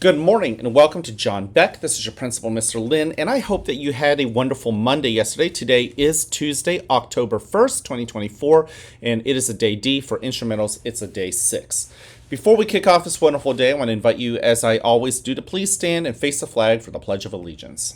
Good morning and welcome to John Beck. This is your principal, Mr. Lin, and I hope that you had a wonderful Monday yesterday. Today is Tuesday, October 1st, 2024, and it is a day D. For instrumentals, it's a day 6. Before we kick off this wonderful day, I want to invite you, as I always do, to please stand and face the flag for the Pledge of Allegiance.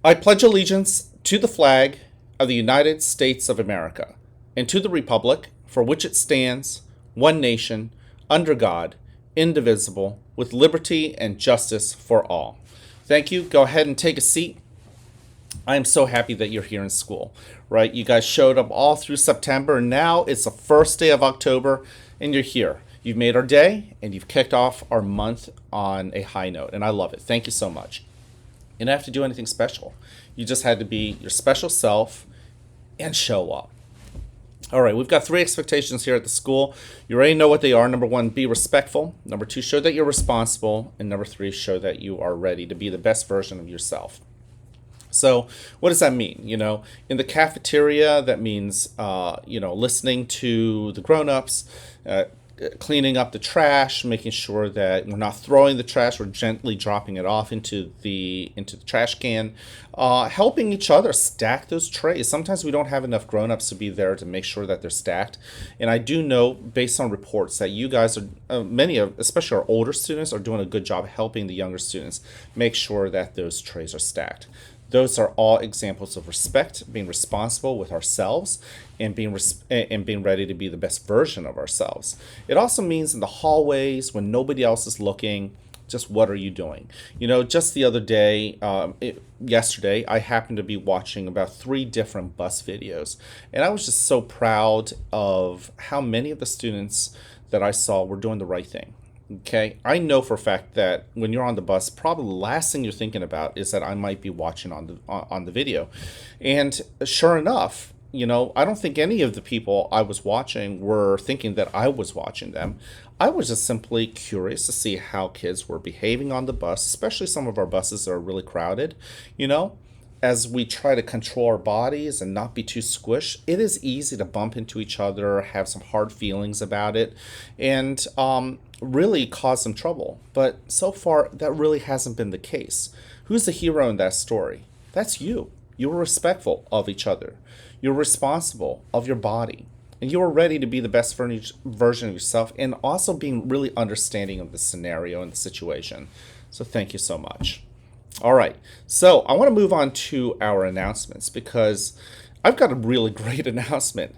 I pledge allegiance to the flag of the United States of America and to the republic for which it stands, one nation, under God, indivisible, with liberty and justice for all. Thank you. Go ahead and take a seat. I am so happy that you're here in school, right? You guys showed up all through September, and now it's the first day of October, and you're here. You've made our day, and you've kicked off our month on a high note, and I love it. Thank you so much. You don't have to do anything special. You just had to be your special self and show up. All right, we've got 3 expectations here at the school. You already know what they are. Number 1, be respectful. Number 2, show that you're responsible. And number 3, show that you are ready to be the best version of yourself. So what does that mean? In the cafeteria, that means, listening to the grown-ups, cleaning up the trash, making sure that we're not throwing the trash, we're gently dropping it off into the trash can, helping each other stack those trays. Sometimes we don't have enough grown-ups to be there to make sure that they're stacked. And I do know, based on reports, that you guys are, many of, especially our older students, are doing a good job helping the younger students make sure that those trays are stacked. Those are all examples of respect, being responsible with ourselves, and being ready to be the best version of ourselves. It also means in the hallways, when nobody else is looking, just what are you doing? Just the other day, yesterday, I happened to be watching about 3 different bus videos, and I was just so proud of how many of the students that I saw were doing the right thing. Okay, I know for a fact that when you're on the bus, probably the last thing you're thinking about is that I might be watching on the video. And sure enough, I don't think any of the people I was watching were thinking that I was watching them. I was just simply curious to see how kids were behaving on the bus, especially some of our buses that are really crowded, as we try to control our bodies and not be too squished. It is easy to bump into each other, have some hard feelings about it, and really cause some trouble. But so far, that really hasn't been the case. Who's the hero in that story? That's you. You were respectful of each other. You're responsible of your body. And you were ready to be the best version of yourself, and also being really understanding of the scenario and the situation. So thank you so much. All right, so I want to move on to our announcements because I've got a really great announcement.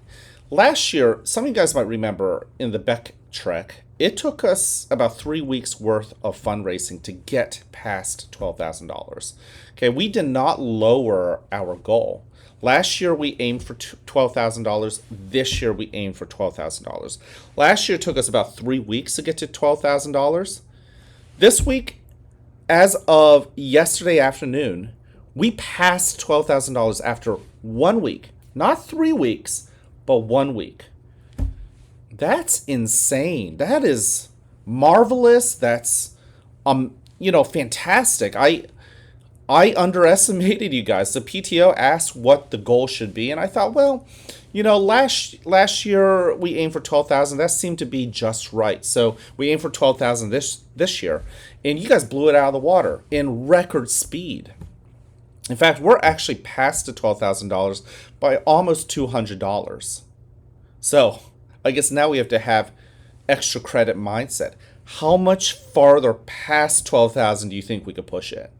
Last year, some of you guys might remember in the Beck Trek, it took us about 3 weeks worth of fundraising to get past $12,000. Okay, we did not lower our goal. Last year, we aimed for $12,000. This year, we aimed for $12,000. Last year, it took us about 3 weeks to get to $12,000. This week, as of yesterday afternoon, we passed $12,000 after 1 week. Not 3 weeks, but 1 week. That's insane. That is marvelous. That's, fantastic. I underestimated you guys. The PTO asked what the goal should be, and I thought, last year we aimed for 12,000. That seemed to be just right. So we aimed for 12,000 this year, and you guys blew it out of the water in record speed. In fact, we're actually past the $12,000 by almost $200. So I guess now we have to have extra credit mindset. How much farther past 12,000 do you think we could push it?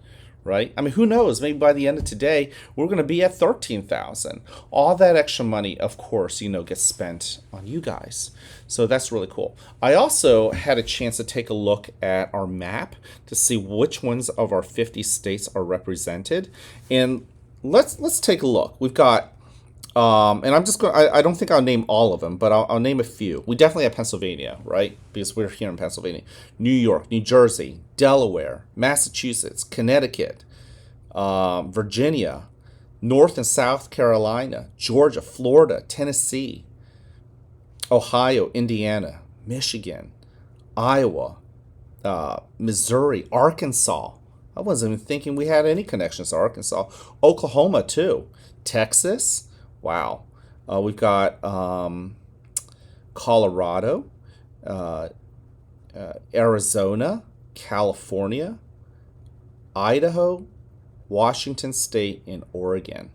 Right? I mean, who knows? Maybe by the end of today, we're going to be at 13,000. All that extra money, of course, gets spent on you guys. So that's really cool. I also had a chance to take a look at our map to see which ones of our 50 states are represented. And let's take a look. We've got, and I'm just going, I don't think I'll name all of them, but I'll name a few. We definitely have Pennsylvania, right? Because we're here in Pennsylvania. New York, New Jersey, Delaware, Massachusetts, Connecticut, Virginia, North and South Carolina, Georgia, Florida, Tennessee, Ohio, Indiana, Michigan, Iowa, Missouri, Arkansas. I wasn't even thinking we had any connections to Arkansas. Oklahoma, too. Texas. Wow. We've got Colorado, Arizona, California, Idaho, Washington State, and Oregon.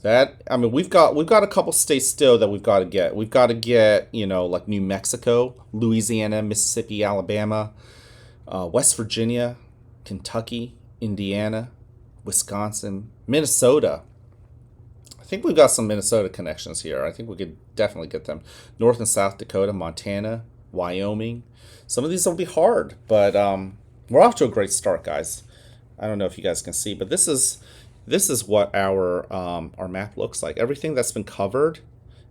That, I mean, we've got a couple states still that we've got to get. We've got to get, like New Mexico, Louisiana, Mississippi, Alabama, West Virginia, Kentucky, Indiana, Wisconsin, Minnesota. I think we've got some Minnesota connections here. I think we could definitely get them. North and South Dakota, Montana, Wyoming. Some of these will be hard, but we're off to a great start, guys. I don't know if you guys can see, but this is what our map looks like. Everything that's been covered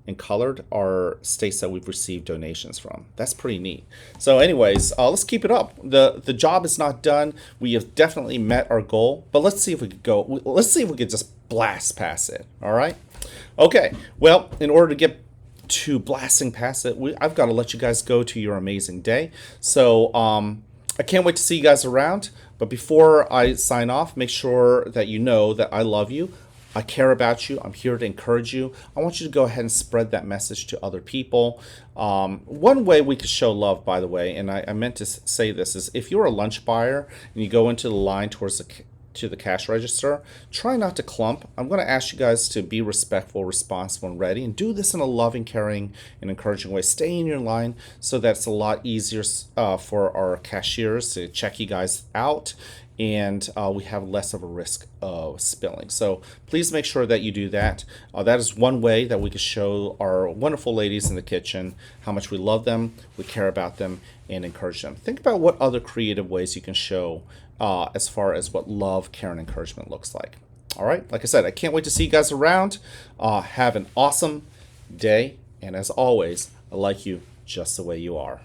and colored are states that we've received donations from. That's pretty neat. So anyways, let's keep it up. The job is not done. We have definitely met our goal, but let's see if we could go. Let's see if we could just blast past it. All right. Okay. Well, in order to get to blasting past it, I've got to let you guys go to your amazing day. So I can't wait to see you guys around. But before I sign off, make sure that you know that I love you. I care about you. I'm here to encourage you. I want you to go ahead and spread that message to other people. One way we could show love, by the way, and I meant to say this, is if you're a lunch buyer and you go into the line towards the cash register, try not to clump. I'm going to ask you guys to be respectful, responsible, and ready, and do this in a loving, caring, and encouraging way. Stay in your line so that it's a lot easier for our cashiers to check you guys out, and we have less of a risk of spilling. So please make sure that you do that. That is one way that we can show our wonderful ladies in the kitchen how much we love them, we care about them, and encourage them. Think about what other creative ways you can show as far as what love, care, and encouragement looks like. All right, like I said, I can't wait to see you guys around. Have an awesome day, and as always, I like you just the way you are.